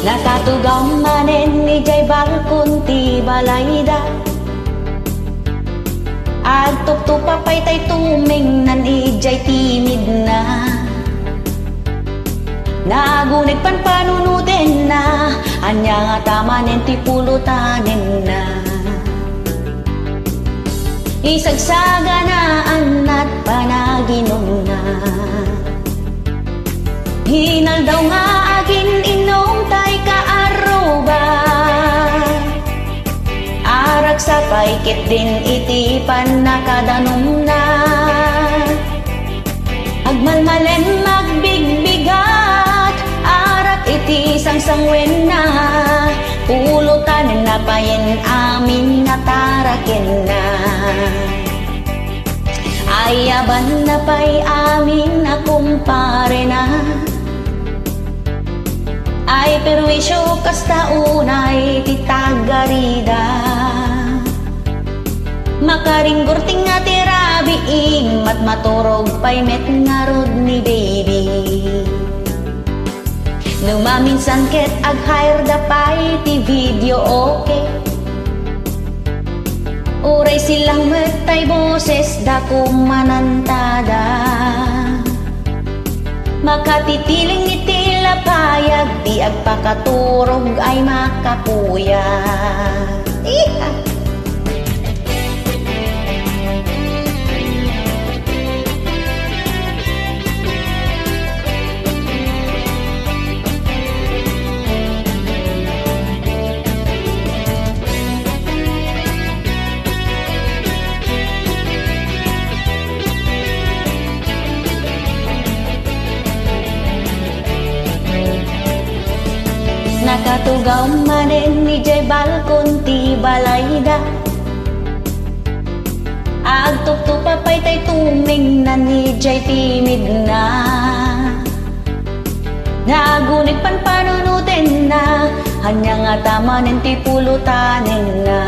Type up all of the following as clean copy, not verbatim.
Nakatugaw manen ni jay balkon ti balayda. Agtup-tupapay tay tuming nan ijay timid na. Nagunit pan panunutin na, anya nga tamanen ti pulutanin na. Isagsaga na anat panaginom na. Hinal daw nga agin inom tay kaaruba. Arag sa paikit din itipan na kadanom na. Agmalmalen magbigbigat, arak iti sangsangwen na. Pulutan na payen amin na tarakin na. Ayaban na pa'y amin na kumpare na. Ay perwisyo kasta unay titagarida. Makaringgurting nga tirabiing mat maturog pa'y met nga rod ni baby. Numaminsan ket ag-hire da pa'y ti video okay. Uray silang metay boses da kumanantada. Makatitiling ni tila payag, di agpakaturog ay makapuya. Nakatugaw manen ni jay balkon ti balayda. Agtup-tupapay tay tuming na ni jay timid na. Nagunit pan panunutin na, hanya nga tamanen ti pulutanin na.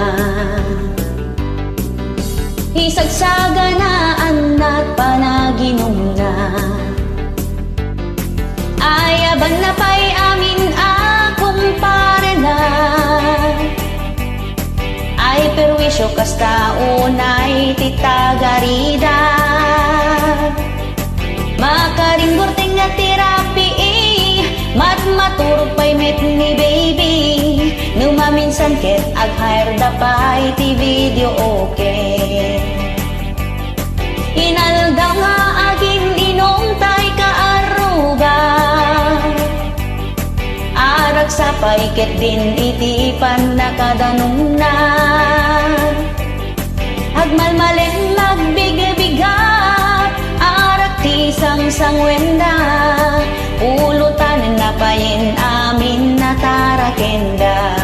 Isagsaga na anat panaginom na. Ayaban na pa'y amin kumpare na. Ay perwisyo kasta unay titagarida. Makaringgurting nga tirapi mat maturog pa'y met ni baby. Numaminsan ket ag-hire da pa'y ti video okay. Inaldaw nga agin inom tay kaaruga. Arag sa paikit din itipan na kadanom na. Agmalmalen magbigabigat, arak ti sangsangwen na. Pulutan na payen amin na tarakenda.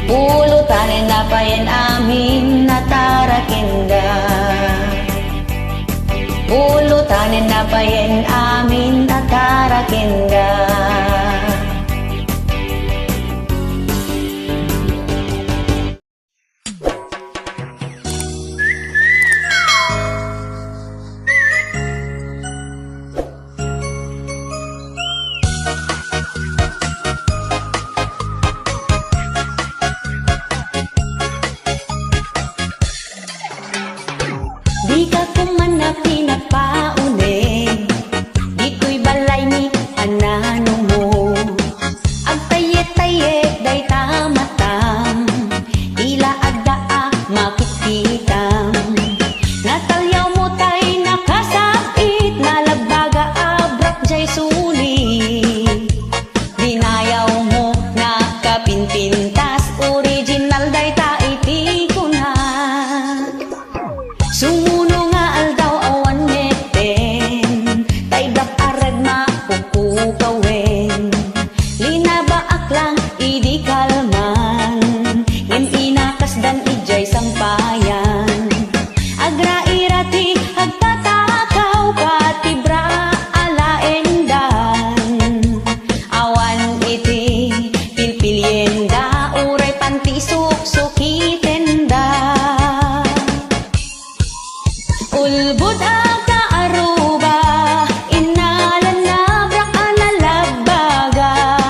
Pulutan na payen amin na tarakenda. Pulutanin na payen amin na tarakinda. Di ka kumana pinagpaunin, di ko'y balay ni anano mo. Agtayet-tayet day tamatam, tila agdaa makikitam. Natalyaw mo tay nakasakit, nalagbaga abrak jay sulit. Dinayaw mo nakapinpintas, original day taiti ko na. Sumuno nga aldaw awan meten, tay dak arag mapukukawen. Linabaak lang idi kalman, ngem inakas dan ijay sampayan. Agrairati agtatakaw patibra alaendan. Awan iti pilpilyenda, uray panti suksukitenda. Ulbud aga aruba, inalan na brak analagbaga.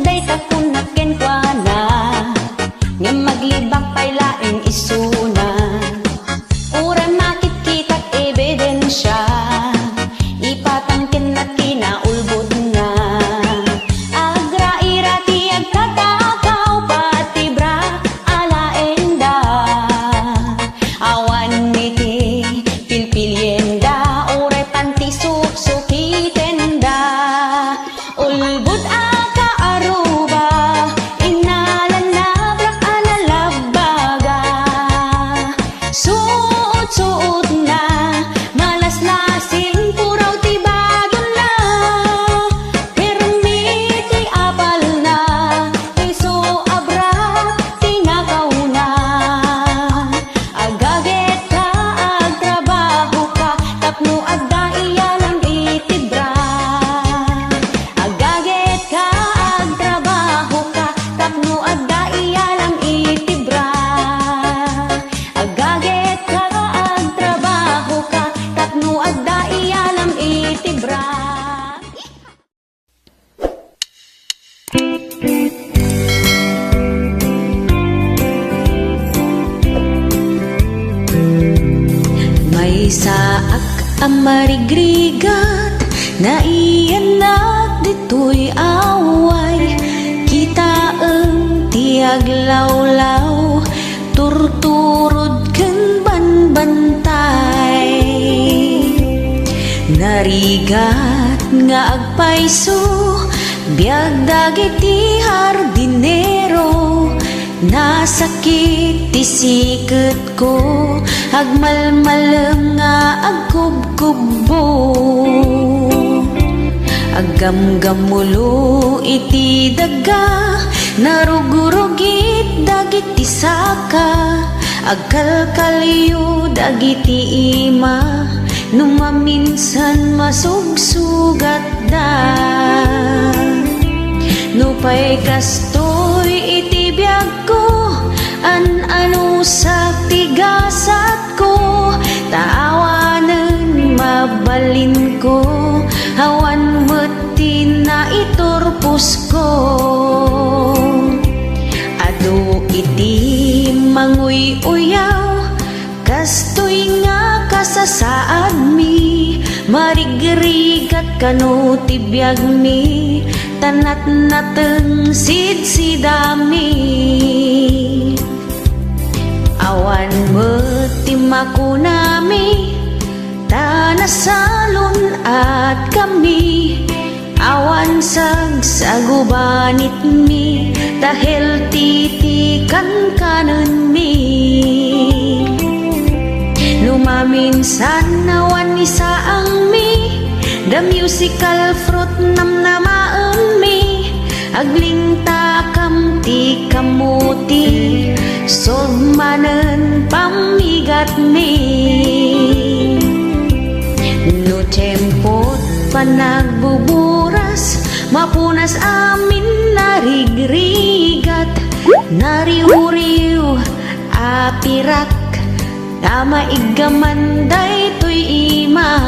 day takunaken kwa na nga maglibak pay laing isuna. Uray makikita't ebidensya, ipatangkin na kinaulbod na. Agra irati agtatakaw pati bra alaenda. Awan niti pilpilyenda, uray panti suksukitenda. Ulbud aka aruba, inalan na brak analabaga. Suot-suot na, malas-lasing puraw tibagyo na. Permiti apal na, iso abra tinakaw na. Agaget ka, agtrabaho ka, tapno adda iyalang itibra. Agaget ka, agtrabaho ka, tapno adda iyalang itibra. Agaget ka, agtrabaho ka, tapno adda iyalang itibra. May saak ang marigrigat, na iyanak dito'y away. Kita ang tiag lawlaw, turturod ken banbantay. Narigat nga agpayso, biag dagiti hardinero. Nasakit ti siket ko, agmalmalem nga agkubkubbo. Aggamgamulo iti daga, narugurugit dagiti saka. Agkalkaliyo dagiti ima, numaminsan masugsugat da. Nupay kastoy iti biag ko, an-ano sa tigasat ko. Taawanan mabalin ko, hawan metin na iturpos ko. Ado iti manguy-uyaw, kastoy nga kasasaad mi. Marigrigat kano tibiyag mi, tanat nateng sidsidami. Awan metimako nami, tanasalon at kami. Awan sagsagubanit mi, dahil titikan kanan mi. Lumaminsan awan isaang mi, the musical fruit namnamaan mi. Agling takam ti kamuti, solmanen pamigat mi. No tempot panagbuburas, mapunas amin narigrigat. Nariuriw apirak, tama igamanday to'y ima.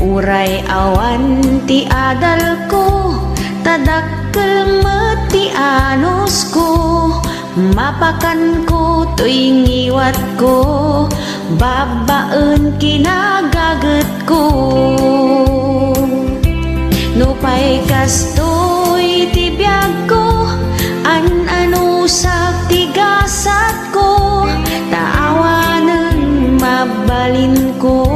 Uray awan ti adal ko, tadakkel meti anos ko. Mapakan ko to'y ngiwat ko, babaen kinagaget ko. Nupay kastoy ti biag ko, an-ano sa tigasat ko. Taawanan mabalin ko,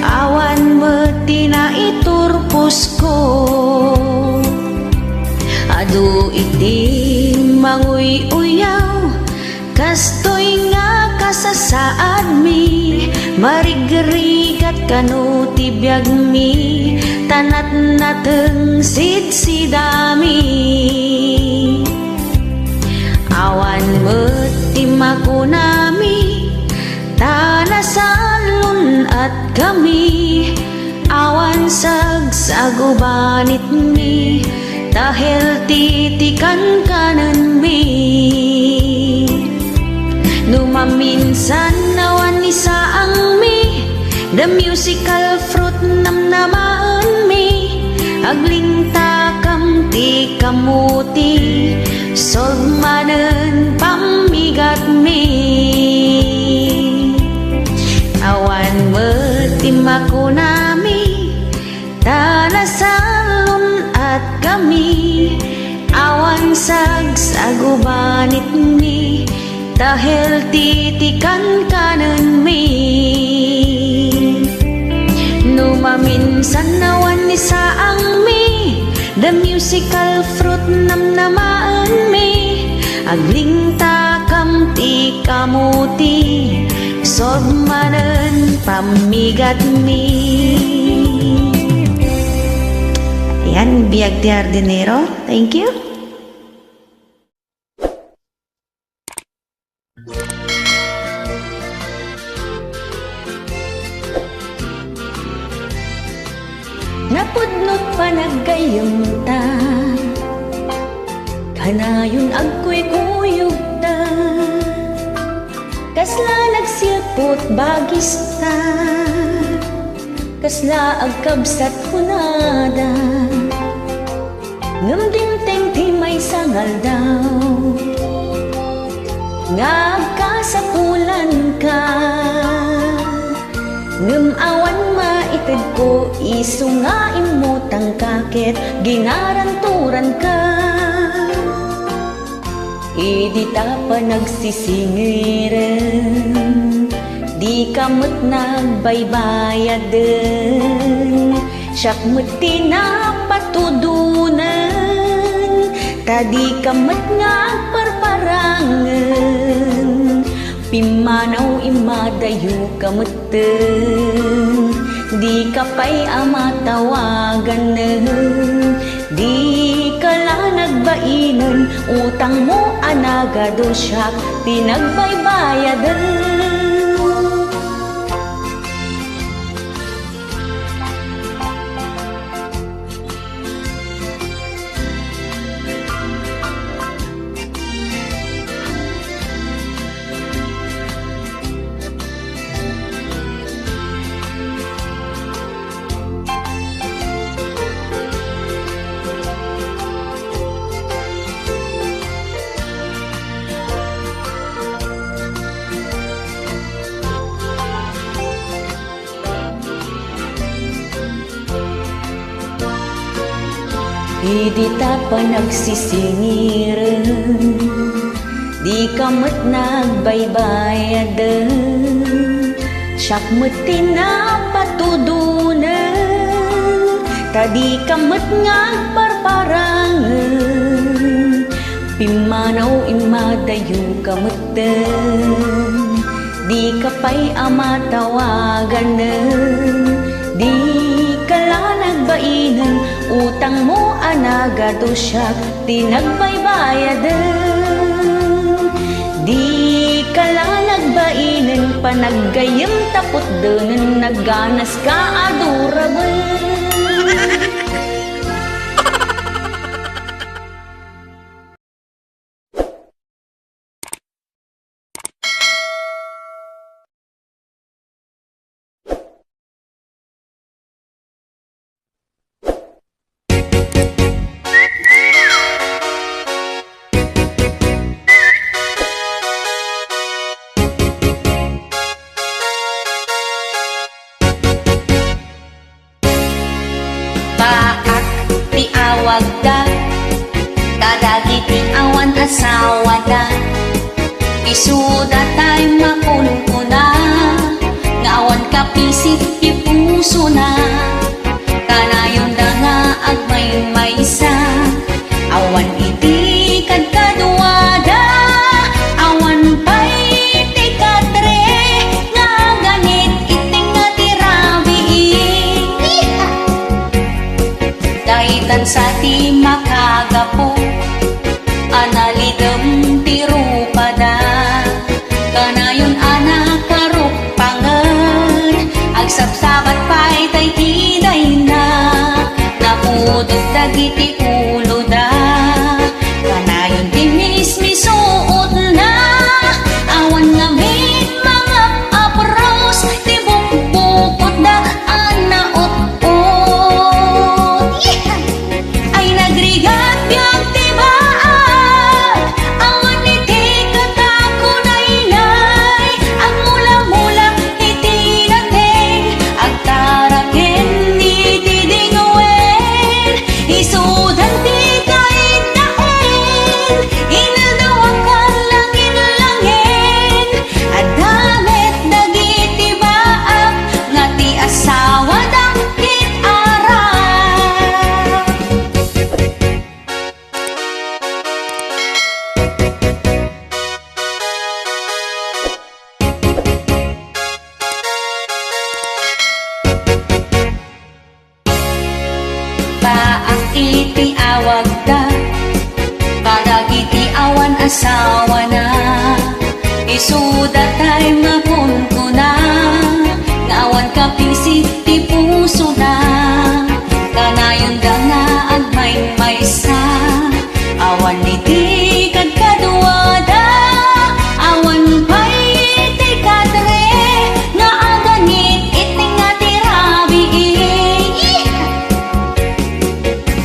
awan meti na iturpos ko. Ado iti manguy-uyaw, kastoy nga kasasaad mi. Marigrigat kano tibiyag mi, tanat nateng sidsidami. Awan metimako nami, tanasalon at kami. Awan sagsagubanit mi, dahil titikan kanan mi. Numaminsan awan isaang mi, the musical fruit namnamaan mi. Agling takam ti kamuti sogmanen pamigat mi awan metimaku nami tanasalun at kami awan sagsagubanit mi dahil titikan kanan mi numaminsan nawan ni saang mi the musical fruit namnamaan mi agling takam ti kamuti sogmanen pamigat mi. Ayan, Biag de Ardinero. Thank you. Napudnot pa naggayam ta kanayon agko'y kuyog ta kasla nagsilpot bagis ta kasla agkabsat hunada ngem dimteng ti may sangal daw ngagkasapulan ka ngem awan maited ko isu nga imutang kakit ginaranturan ka idi ta pa nagsisingiren di kamot nagbaybayaden siyak mo't tinapatudunan tadi kamot nga parparangan pimanaw imadayo kamuten di kapay amatawagan di kala nagbainan utang mo anagado siya pinagbaybayadan. Di ta pa nagsisingiran di kamot nagbaybayadan siyak mo't tinapatudunan tadi kamot ngagparparangan pimanaw imadayo kamoten di kapay amatawagan di kala nagbainan utang mo anagado siya tinagbaybayadan di kala nagbainan panaggayam tapot doon nagganas ka adorable. Wagda kadagi ti awan asawa da isuda tay makunkuna nga awan kapisit ti puso na kanayon da nga agmay-maysa awan iti kadkaduada awan pay ti kadre nga ganit iting nga tirabiin daitan sa ti makagapo analidem ti rupada kanayon anak karupangan agsabsabat pay tay tiday na napudog dagiti ulo da kanayon ti mismisuot na awan ngamit mga apros ti bukbukot da anaot-ot. asawa na. Isuda tay mapun ko na, ngawan ka pisi ti puso na. Kanayon da nga agmay maysa, awan iti kadkaduada, awan pay iti kadre, nga aganit iti nga tirabi.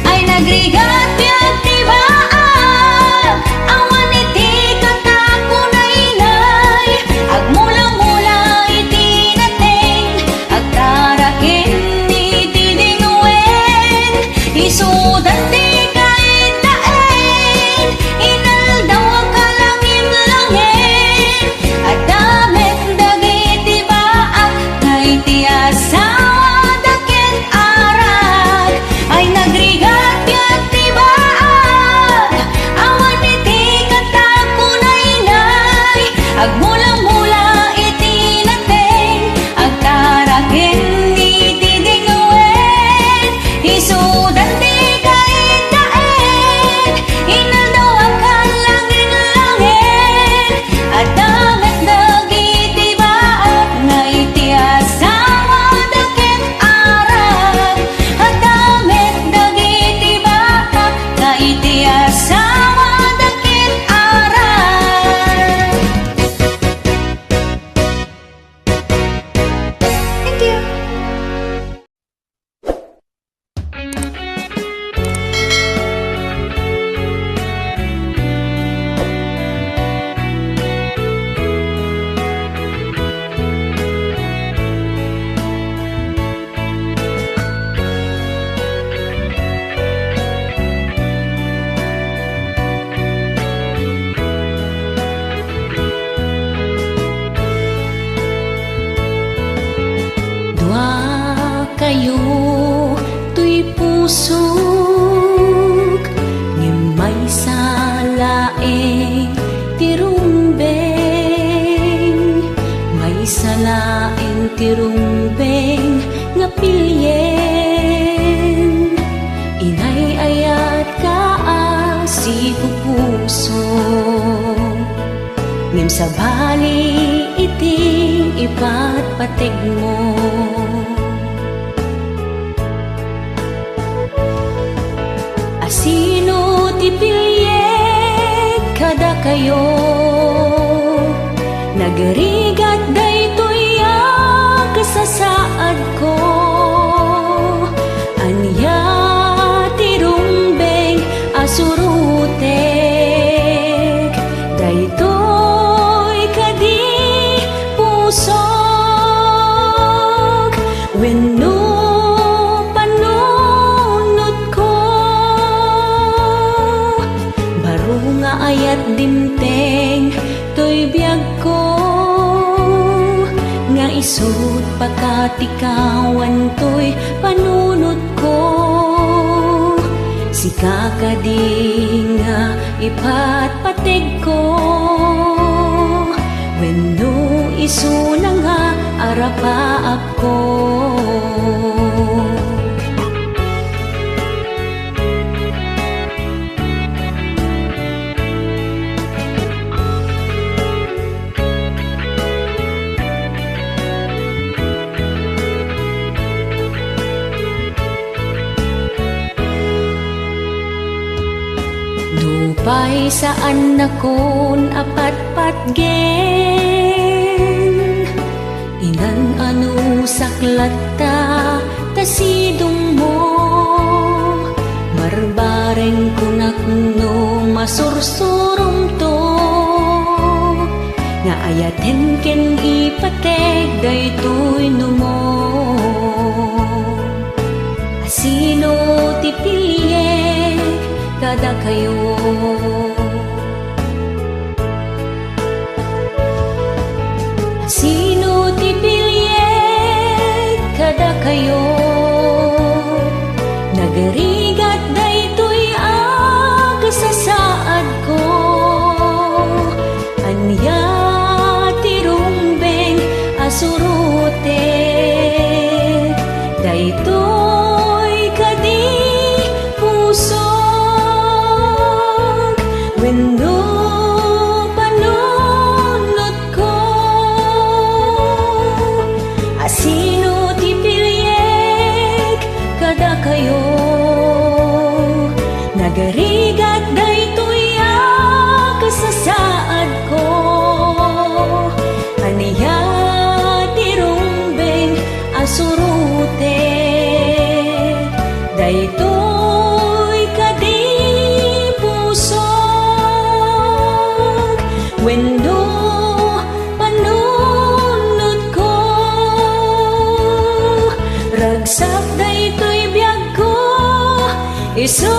Ay nagrigat biag ti baag, awan iti katakunaynay, agmula-mula iti nateng, agtaraken iti dingwen, isudan ti kahit daen, inaldaw ang kalangin-langin, at damit dagiti baag, na iti asawa daken arag. Ay nagrigat biag ti baag, awan iti katakunaynay, agmula-mula iti nateng, agtaraken iti dingwen, isudan ti kahit daen, inaldaw ang kalangin-langin, at damit dagiti baag, na iti asawa daken arag. At damit dagiti baag, na iti asawa daken arag. Thank you. Dua kayo tuy pusok, ngimay sa laeng tirumbeng, may sa laeng tirumbeng nga pilyen, inay ayat kaasi pupuso, ngem sa bali iting ipatpatig mo. Asino ti pilyet kada kayo, nagrigat daytoy kasasaad ko, anya tirumbeng asurutek, daytoy kadi pusok, wenno panunot ko, baro nga ayat dimteng toy biag ko, nga isut pakatikawan toy panunot ko, si kakading nga ipatpatig ko, wenno isu na nga arapaap ko. Dupay saan nakon apatpatgen, inan ano saklata tasidong mo, barbareng kunak no masursurum to, nga ayaten ken ipateg daytoy numo. Asino ti pilye kada kayo, sino ti pilye kada kayo, nagarigat daytoy kasasaad ko, anya tirumbeng asurute, masurute. Daytoy kadi pusok wenno panunod ko. Ragsak daytoy biyag ko, isod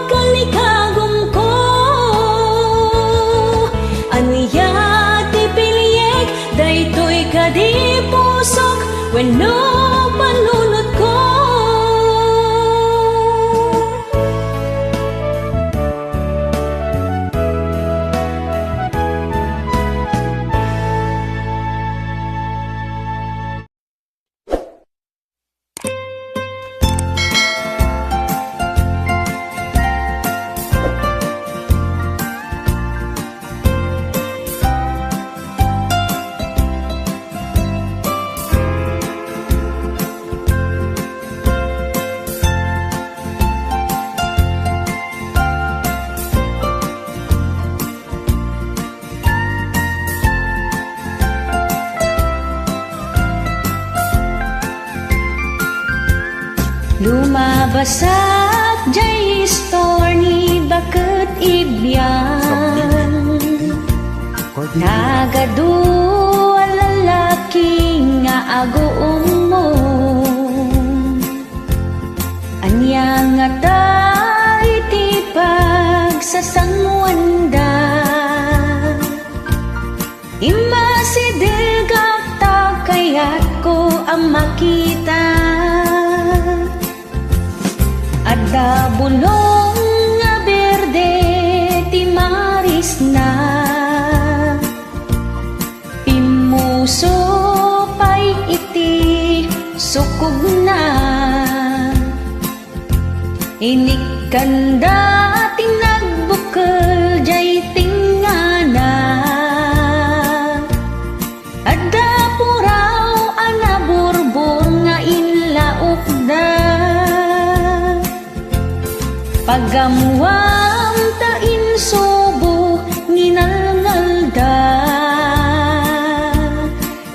kalikagom ko. Aniya ti piliyek, daytoy kadi pusok wenno panunod ko. Lumabasak jay istorni bakit ibyan nagadu lalaki nga agoong mo. Anya nga tayo ti pagsasangwanda imasidilgak ta kayat ko ang makita. Adda bulong nga berde ti maris na pimuso pay iti sukog na inikanda ting nagbukal jay tingana. Adda puraw anaburbor nga inlaok da pagamuam ta insubo nginalngalda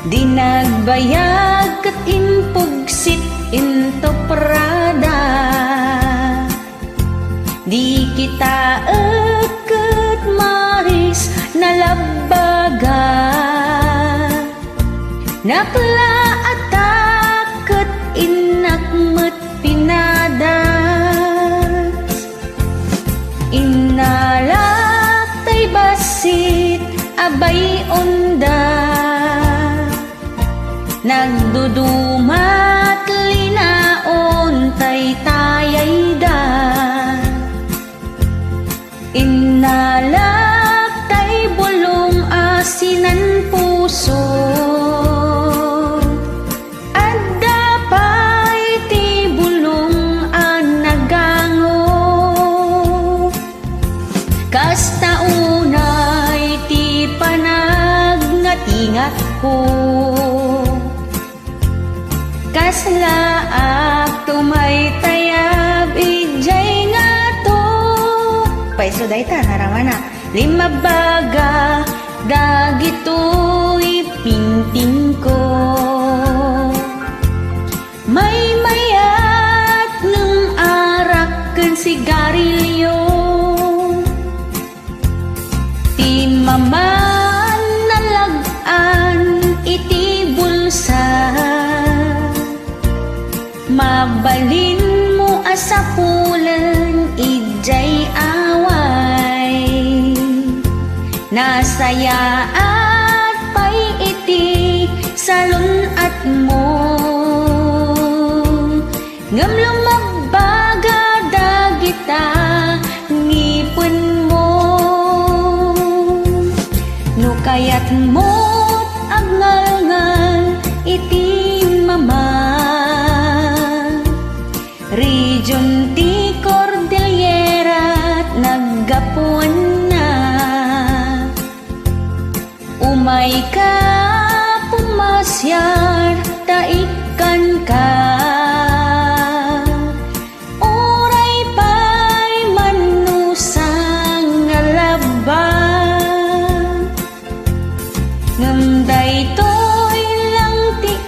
di nagbayag kat impugsit into prada di kita eket maris nalabaga napla ataket inakmet pinada. Inalak tay basit abay onda nagdudumat linaon tay tayay da. Inalak tay bulong asinan puso adda pay ti bulong anagango. Kasta unay ti panagnatingat ko kaslaak tumay tayab ijay nga to paiso dayta naramana limabaga dagito ipinting ko may mayat ng arak ken sigarilyo maman nalagaan iti bulsa mabalin mo asapulan ijay away nasaya at pay iti salun at mo ngam lumabaga dagita ngipon mo kayat mo't agngal-ngal iti mama region ti Cordillera naggapuan na umay ka pumasyar taikan ka oray pay manusang alaba ngam daytoy lang ti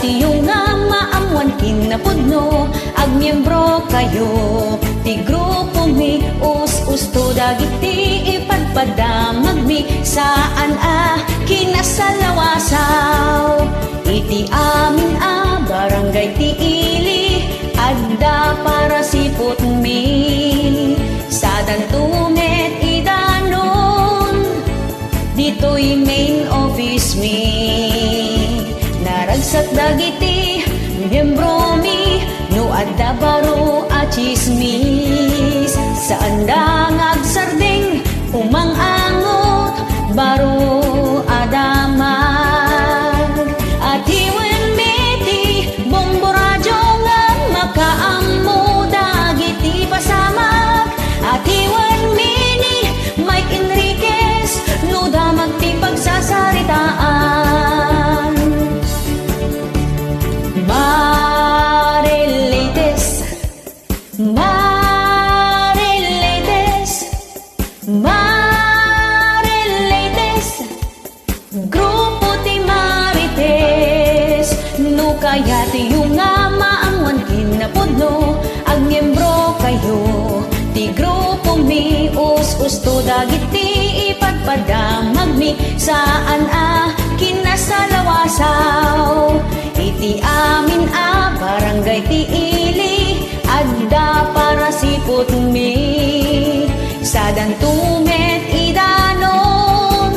tiyo nga maamwan kinapudno, ag miyembro kayo, ti grupo mi, us-usto dagiti ipadpadamag mi, saan kinasalawasaw, iti amin barangay ti ili, adda para sipot mi, sadan tumet idanon, dito'y main office mi, naragsak dagiti miyembro mi, no adda baro a chismis, saan da ngagsardeng umang-angot, baro adamag, at iwan meti bombo radyo nga makaammo dagiti pasamag, at iwan mini Mike Enriquez no damag ti pagsasaritaan. Marilates, Marilates, Marilates, grupo ti Marites, no kaya tiyo nga maamwan kinapudno, ag miyembro kayo, ti grupo mi, us-usto dagiti ipadpadamag mi, saan kinasalawasaw, iti amin barangay ti ili, adda para sipot mi, sadan tumet idanon,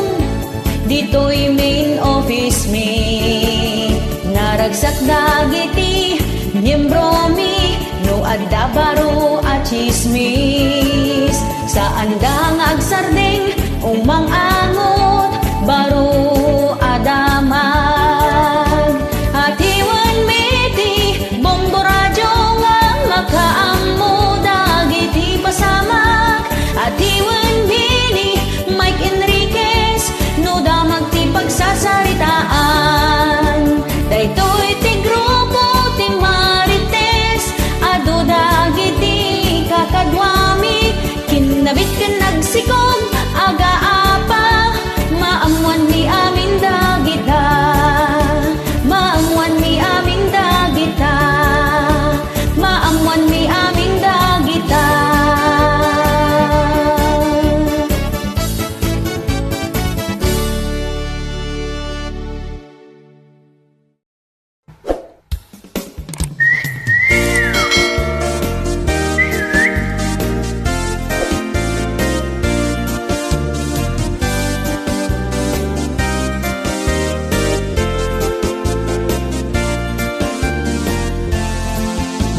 dito'y main office mi, naragsak dagiti miyembro mi, no adda baro a chismis, saan da ngagsardeng umang-angot, baro adamag, at iwan meti bombo radyo nga makaammo dagiti pasamag, at iwan bini Mike Enriquez no damag ti pagsasaritaan, daytoy ti grupo ti Marites, adu dagiti kakadwami, kinabit ka nagsikog aga-apa, maamuan ni amin dagita, maamuan ni amin dagita, maamuan ni amin dagita.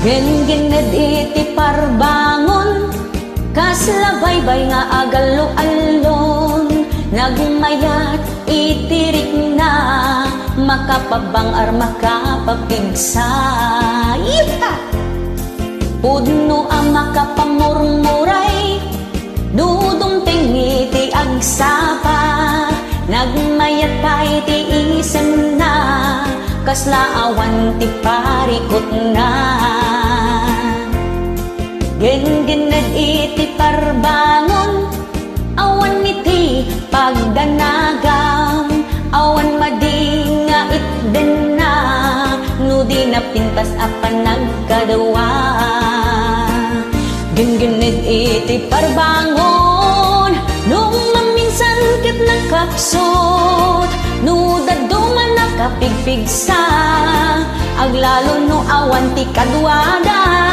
Gen-gened iti parbangon, kaslabaybay nga agalo-alon, nagmayat itirik na, makapabangar makapapigsa. Iha! Pudno ang makapamurmuray, dudong tingiti agsapa, nagmayat pa iti isen na, kaslaawan ti parikot na. Gen-gened iti parbangon, awan iti pagdanagam, awan madinga itden na, no di napintas apan nagkadawa. Gen-gened iti parbangon, nung maminsan ket nagkapsot, no daduman nakapigpigsa, aglalo no awan ti kadwada.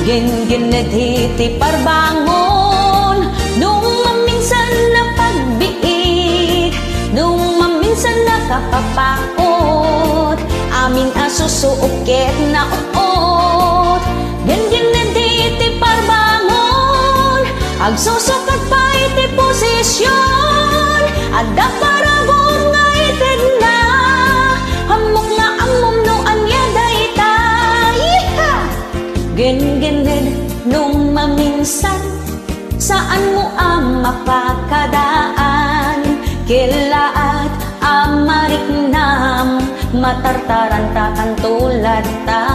Gen-gened iti parbangon, nung maminsan na pagbiit, nung maminsan nakapapakot, amin asusuokit na uot. Gen-gened iti parbangon, agsusukat pa iti posisyon, adda parabong nga ited na, hamok nga amom no anya dayta. Iha! Gen-gened nung maminsan, saan mo ang mapakadaan, kilaat amariknam, matartaran takan tulad ta.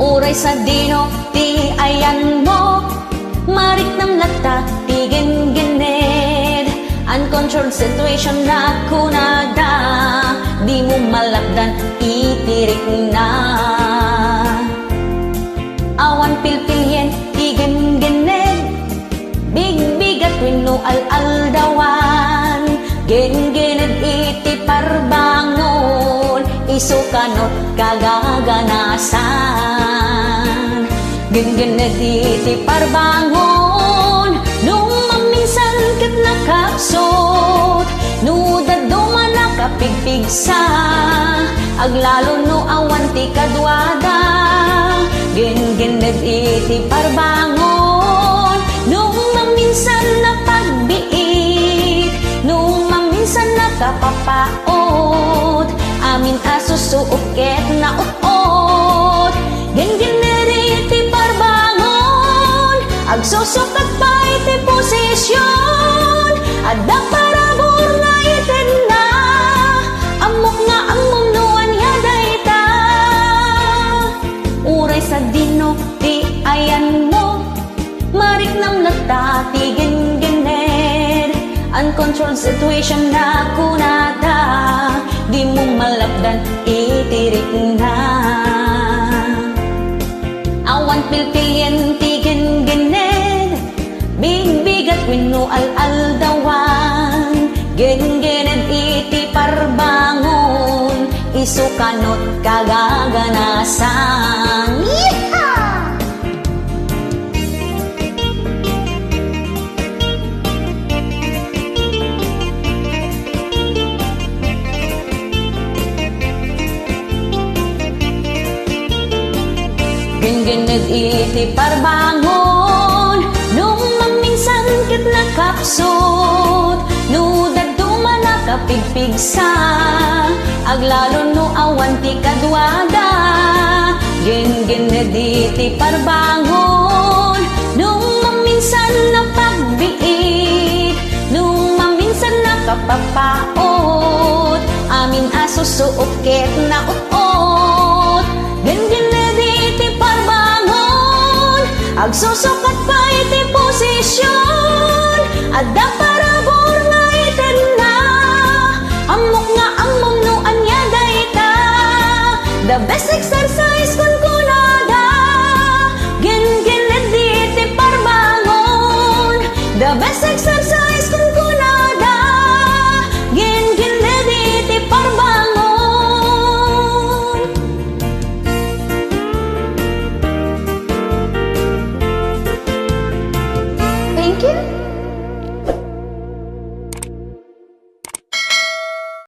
Uray sa dino ti ayan mo, mariknam lata ti gen-gened, an Uncontrolled situation na kunada, di mo malapdan, itirik na. Awan pilpilyen, igen-gened, big-bigat wenno al-aldawan. Gen-gened iti parbangon, isukanot kagaganasan. Gen-gened iti parbangon, nung maminsan ket nakapsot, nudado man nakapigpigsa, aglalo no awan ti kadwada. Gen-gened iti parbangon, nung maminsan napagbiit, nung maminsan nakapapaot, amin asusuok ket naut-ot. Gen-gened iti parbangon, agsusukat pa iti posisyon, adda parabor nga itin na, amok nga amom nuan yadayta. Uray sa dino ti ayan mo, marik nang nagtati gen-gened. Uncontrolled situation na kunada, di mo malapdan, itirik na. Awan pilpilyen ti gen-gened, big-bigat wenno al-aldawan. Gen-gened iti parbangon, isukanot kagaganasan. Yeehaw! Gen-gened iti parbangon, nung maminsan ket nakapsot, nudado man nakapigpigsa, aglalo no awan ti kadwada. Gen-gened iti parbangon, nung maminsan napagbiit, nung maminsan nakapapaot, amin asusuot ket naut-ot. Gen-gened iti parbangon, agsusukat pa iti posisyon, adda parabor nga iten na, amok nga amom no anya dayta. The best exercise kun